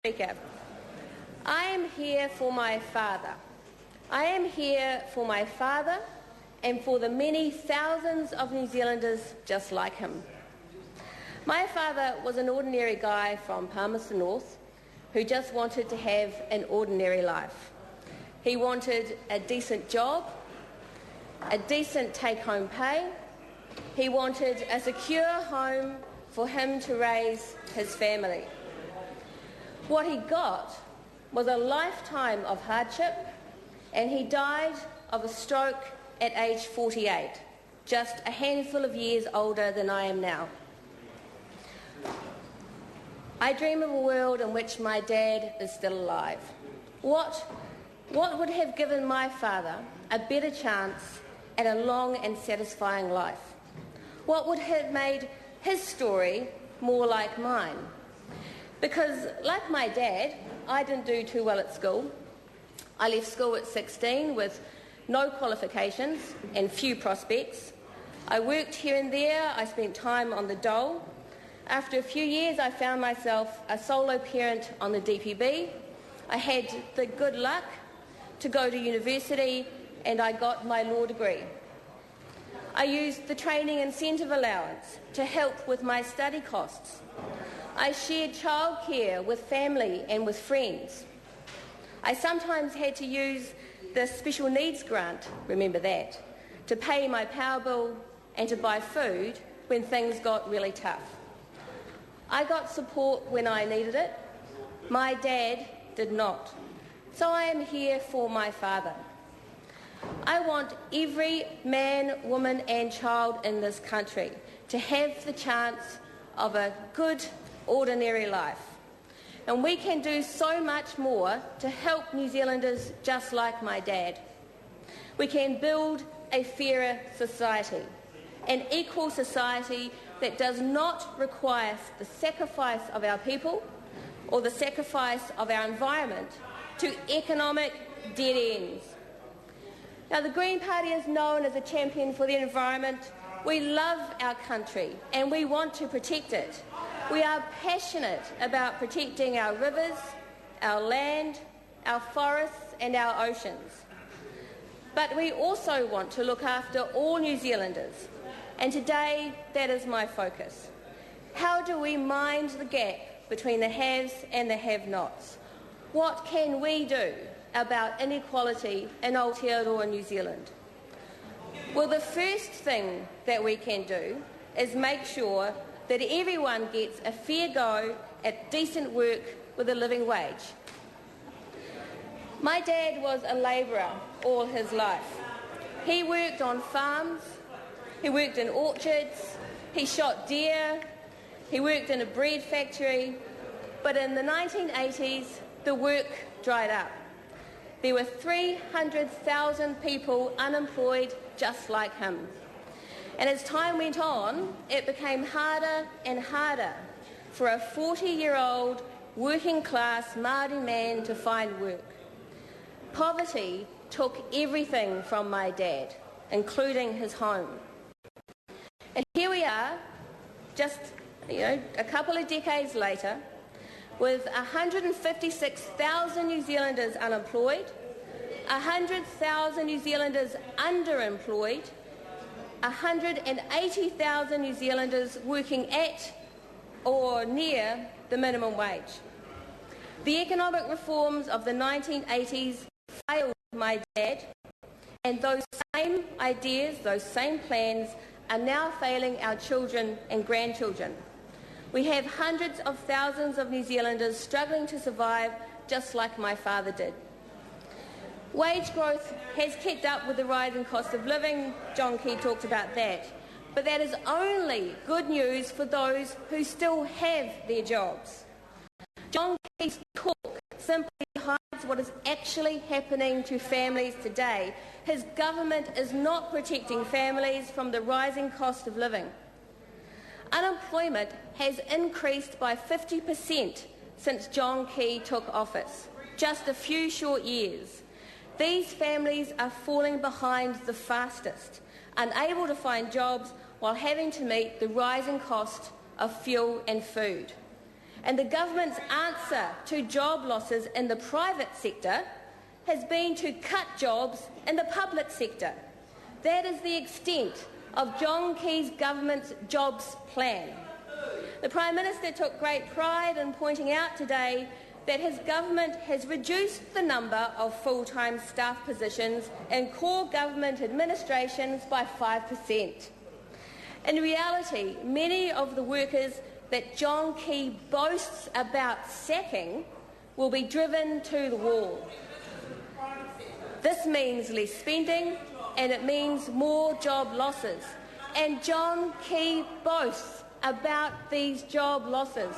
Speaker. I am here for my father. I am here for my father and for the many thousands of New Zealanders just like him. My father was an ordinary guy from Palmerston North who just wanted to have an ordinary life. He wanted a decent job, a decent take-home pay. He wanted a secure home for him to raise his family. What he got was a lifetime of hardship, and he died of a stroke at age 48, just a handful of years older than I am now. I dream of a world in which my dad is still alive. What would have given my father a better chance at a long and satisfying life? What would have made his story more like mine? Because, like my dad, I didn't do too well at school. I left school at 16 with no qualifications and few prospects. I worked here and there. I spent time on the dole. After a few years, I found myself a solo parent on the DPB. I had the good luck to go to university, and I got my law degree. I used the training incentive allowance to help with my study costs. I shared childcare with family and with friends. I sometimes had to use the special needs grant, remember that, to pay my power bill and to buy food when things got really tough. I got support when I needed it. My dad did not. So I am here for my father. I want every man, woman and child in this country to have the chance of a good, ordinary life. And we can do so much more to help New Zealanders just like my dad. We can build a fairer society, an equal society that does not require the sacrifice of our people or the sacrifice of our environment to economic dead ends. Now, the Green Party is known as a champion for the environment. We love our country and we want to protect it. We are passionate about protecting our rivers, our land, our forests and our oceans. But we also want to look after all New Zealanders, and today that is my focus. How do we mind the gap between the haves and the have-nots? What can we do about inequality in Aotearoa New Zealand? Well, the first thing that we can do is make sure that everyone gets a fair go at decent work with a living wage. My dad was a labourer all his life. He worked on farms, he worked in orchards, he shot deer, he worked in a bread factory, but in the 1980s, the work dried up. There were 300,000 people unemployed just like him. And as time went on, it became harder and harder for a 40-year-old working-class Māori man to find work. Poverty took everything from my dad, including his home. And here we are, just a couple of decades later, with 156,000 New Zealanders unemployed, 100,000 New Zealanders underemployed, 180,000 New Zealanders working at or near the minimum wage. The economic reforms of the 1980s failed my dad, and those same ideas, those same plans are now failing our children and grandchildren. We have hundreds of thousands of New Zealanders struggling to survive just like my father did. Wage growth has kept up with the rising cost of living. John Key talked about that. But that is only good news for those who still have their jobs. John Key's talk simply hides what is actually happening to families today. His government is not protecting families from the rising cost of living. Unemployment has increased by 50% since John Key took office, just a few short years. These families are falling behind the fastest, unable to find jobs while having to meet the rising cost of fuel and food. And the government's answer to job losses in the private sector has been to cut jobs in the public sector. That is the extent of John Key's government's jobs plan. The Prime Minister took great pride in pointing out today that his government has reduced the number of full-time staff positions in core government administrations by 5%. In reality, many of the workers that John Key boasts about sacking will be driven to the wall. This means less spending and it means more job losses. And John Key boasts about these job losses.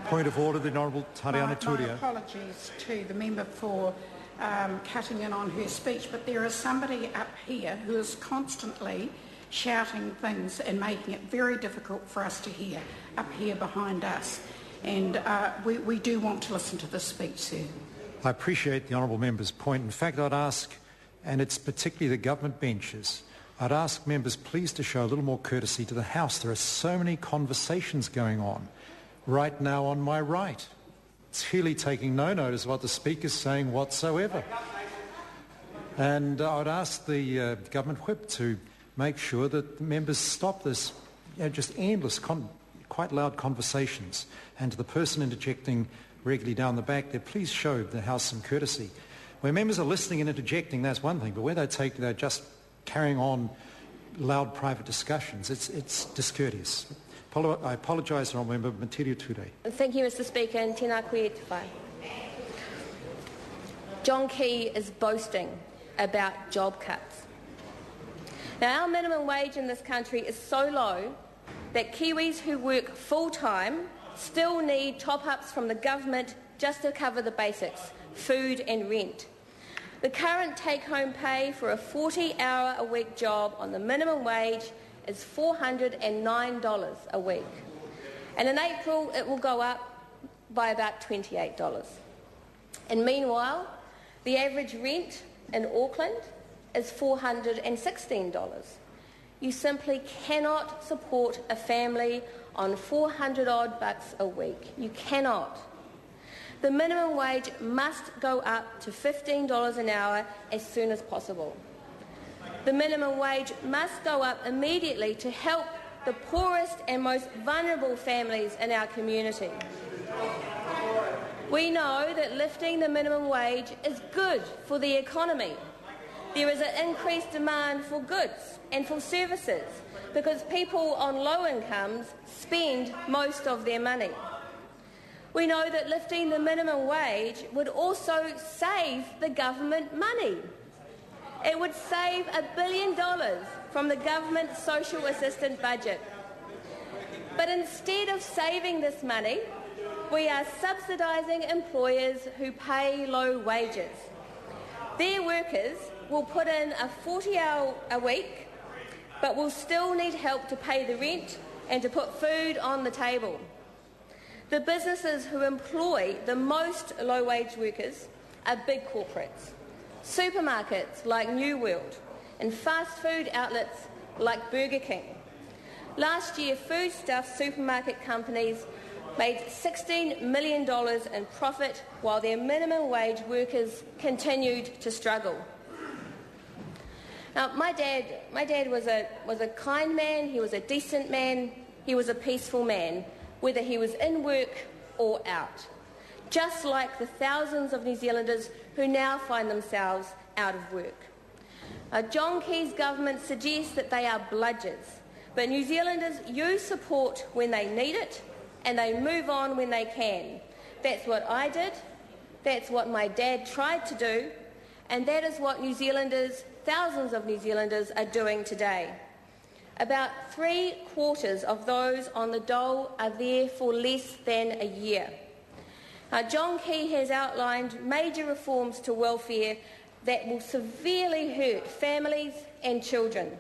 Point of order, the Honourable Tariana Turia. My apologies to the member for cutting in on her speech, but there is somebody up here who is constantly shouting things and making it very difficult for us to hear up here behind us. And we do want to listen to this speech, sir. I appreciate the honourable member's point. In fact, I'd ask, and it's particularly the government benches, I'd ask members please to show a little more courtesy to the House. There are so many conversations going on right now on my right. It's really taking no notice of what the Speaker's saying whatsoever. And I'd ask the government whip to make sure that the members stop this, just endless, quite loud conversations. And to the person interjecting regularly down the back there, please show the House some courtesy. Where members are listening and interjecting, that's one thing, but where they're just carrying on loud private discussions, it's discourteous. I apologise, Honourable Member Materia Ture. Thank you, Mr Speaker, and tēnā koe te whai. John Key is boasting about job cuts. Now, our minimum wage in this country is so low that Kiwis who work full-time still need top-ups from the government just to cover the basics, food and rent. The current take-home pay for a 40-hour-a-week job on the minimum wage is $409 a week. And in April, it will go up by about $28. And meanwhile, the average rent in Auckland is $416. You simply cannot support a family on $400 bucks a week. You cannot. The minimum wage must go up to $15 an hour as soon as possible. The minimum wage must go up immediately to help the poorest and most vulnerable families in our community. We know that lifting the minimum wage is good for the economy. There is an increased demand for goods and for services because people on low incomes spend most of their money. We know that lifting the minimum wage would also save the government money. It would save $1 billion from the government social assistance budget. But instead of saving this money, we are subsidising employers who pay low wages. Their workers will put in a 40-hour a week, but will still need help to pay the rent and to put food on the table. The businesses who employ the most low-wage workers are big corporates, supermarkets like New World, and fast food outlets like Burger King. Last year, foodstuff supermarket companies made $16 million in profit while their minimum wage workers continued to struggle. Now, my dad was a kind man, he was a decent man, he was a peaceful man, whether he was in work or out, just like the thousands of New Zealanders who now find themselves out of work. John Key's government suggests that they are bludgers, but New Zealanders use support when they need it and they move on when they can. That's what I did, that's what my dad tried to do, and that is what New Zealanders, thousands of New Zealanders, are doing today. About 3/4 of those on the dole are there for less than a year. John Key has outlined major reforms to welfare that will severely hurt families and children.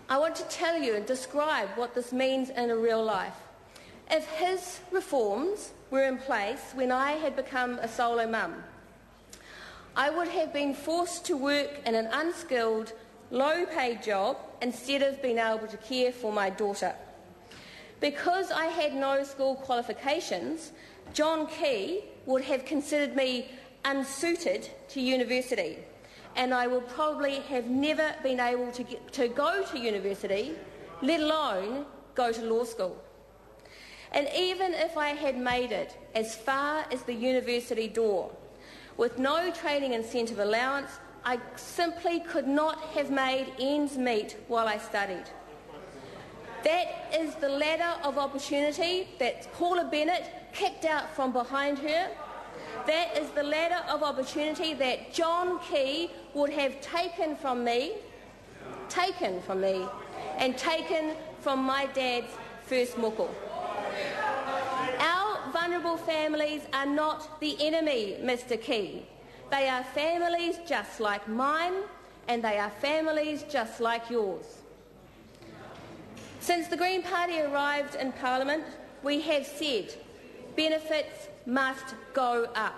I want to tell you and describe what this means in a real life. If his reforms were in place when I had become a solo mum, I would have been forced to work in an unskilled, low-paid job instead of being able to care for my daughter. Because I had no school qualifications, John Key would have considered me unsuited to university, and I would probably have never been able to go to university, let alone go to law school. And even if I had made it as far as the university door, with no training incentive allowance, I simply could not have made ends meet while I studied. That is the ladder of opportunity that Paula Bennett kicked out from behind her. That is the ladder of opportunity that John Key would have taken from me, and taken from my dad's first muckle. Our vulnerable families are not the enemy, Mr. Key. They are families just like mine, and they are families just like yours. Since the Green Party arrived in Parliament, we have said benefits must go up,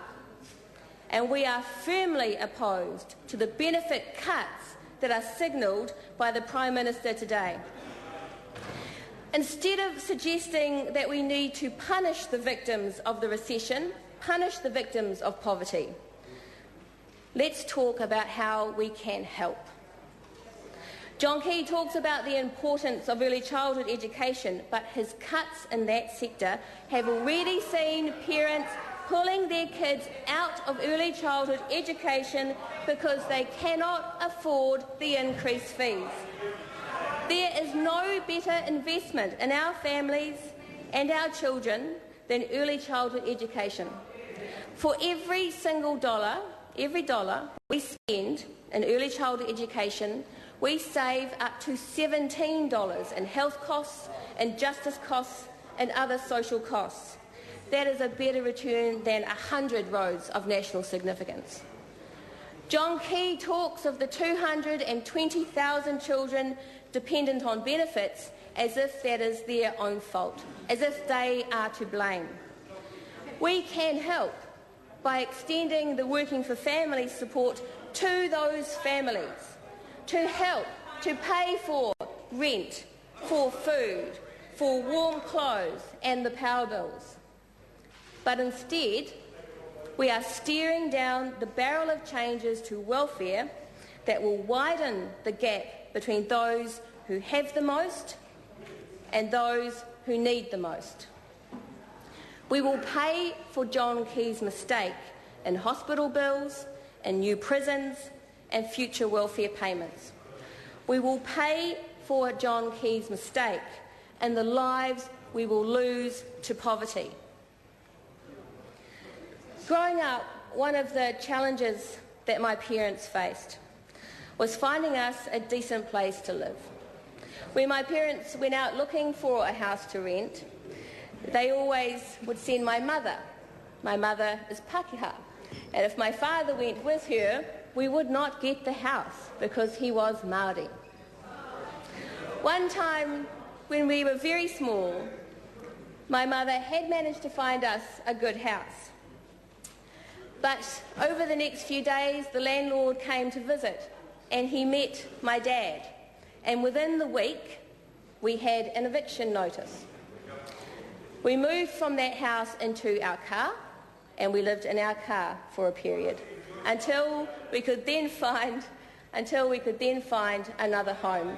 and we are firmly opposed to the benefit cuts that are signalled by the Prime Minister today. Instead of suggesting that we need to punish the victims of the recession, punish the victims of poverty, let's talk about how we can help. John Key talks about the importance of early childhood education, but his cuts in that sector have already seen parents pulling their kids out of early childhood education because they cannot afford the increased fees. There is no better investment in our families and our children than early childhood education. For every single dollar, we spend in early childhood education, we save up to $17 in health costs, in justice costs and other social costs. That is a better return than 100 roads of national significance. John Key talks of the 220,000 children dependent on benefits as if that is their own fault, as if they are to blame. We can help by extending the Working for Families support to those families, to help to pay for rent, for food, for warm clothes and the power bills. But instead, we are staring down the barrel of changes to welfare that will widen the gap between those who have the most and those who need the most. We will pay for John Key's mistake in hospital bills, in new prisons and future welfare payments. We will pay for John Key's mistake in the lives we will lose to poverty. Growing up, one of the challenges that my parents faced was finding us a decent place to live. When my parents went out looking for a house to rent, they always would send my mother. My mother is Pākehā, and if my father went with her, we would not get the house because he was Māori. One time, when we were very small, my mother had managed to find us a good house. But over the next few days, the landlord came to visit and he met my dad. And within the week, we had an eviction notice. We moved from that house into our car and we lived in our car for a period until we could then find another home.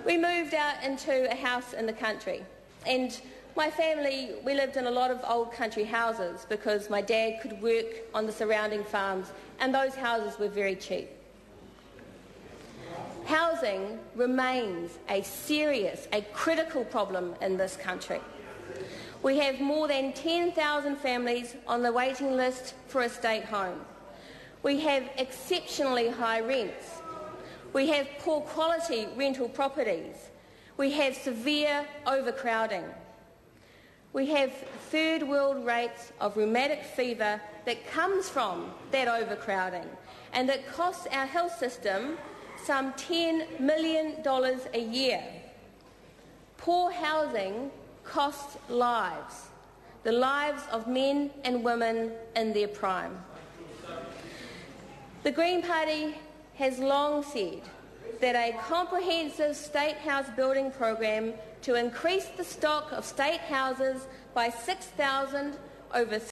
We moved out into a house in the country, and my family, we lived in a lot of old country houses because my dad could work on the surrounding farms and those houses were very cheap. Housing remains a serious, a critical problem in this country. We have more than 10,000 families on the waiting list for a state home. We have exceptionally high rents. We have poor quality rental properties. We have severe overcrowding. We have third world rates of rheumatic fever that comes from that overcrowding and that costs our health system some $10 million a year. Poor housing costs lives, the lives of men and women in their prime. The Green Party has long said that a comprehensive state house building program to increase the stock of state houses by 6,000 over